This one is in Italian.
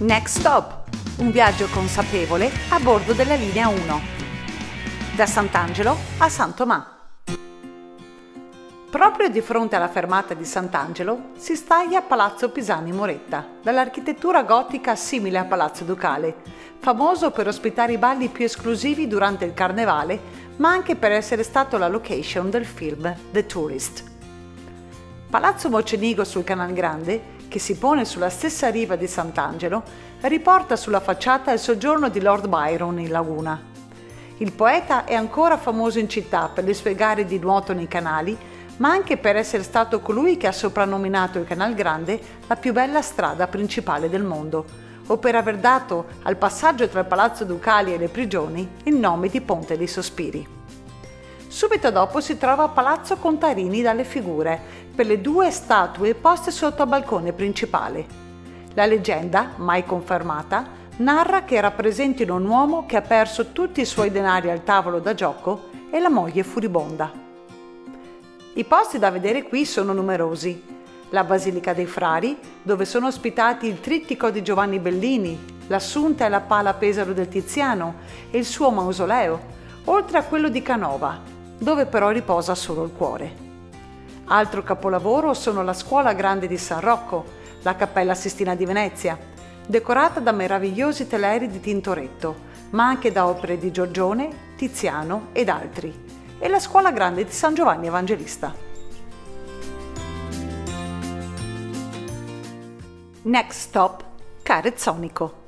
Next Stop, un viaggio consapevole a bordo della linea 1, da Sant'Angelo a San Tomà. Proprio di fronte alla fermata di Sant'Angelo si staglia Palazzo Pisani Moretta, dall'architettura gotica simile a Palazzo Ducale, famoso per ospitare i balli più esclusivi durante il carnevale, ma anche per essere stato la location del film The Tourist. Palazzo Mocenigo sul Canal Grande, che si pone sulla stessa riva di Sant'Angelo, riporta sulla facciata il soggiorno di Lord Byron in laguna. Il poeta è ancora famoso in città per le sue gare di nuoto nei canali, ma anche per essere stato colui che ha soprannominato il Canal Grande la più bella strada principale del mondo, o per aver dato al passaggio tra il Palazzo Ducali e le prigioni il nome di Ponte dei Sospiri. Subito dopo si trova Palazzo Contarini dalle figure, per le due statue poste sotto al balcone principale. La leggenda, mai confermata, narra che rappresentino un uomo che ha perso tutti i suoi denari al tavolo da gioco e la moglie furibonda. I posti da vedere qui sono numerosi. La Basilica dei Frari, dove sono ospitati il trittico di Giovanni Bellini, l'Assunta e la Pala Pesaro del Tiziano e il suo mausoleo, oltre a quello di Canova, dove però riposa solo il cuore. Altro capolavoro sono la Scuola Grande di San Rocco, la Cappella Sistina di Venezia, decorata da meravigliosi teleri di Tintoretto, ma anche da opere di Giorgione, Tiziano ed altri, e la Scuola Grande di San Giovanni Evangelista. Next stop, Carezzonico.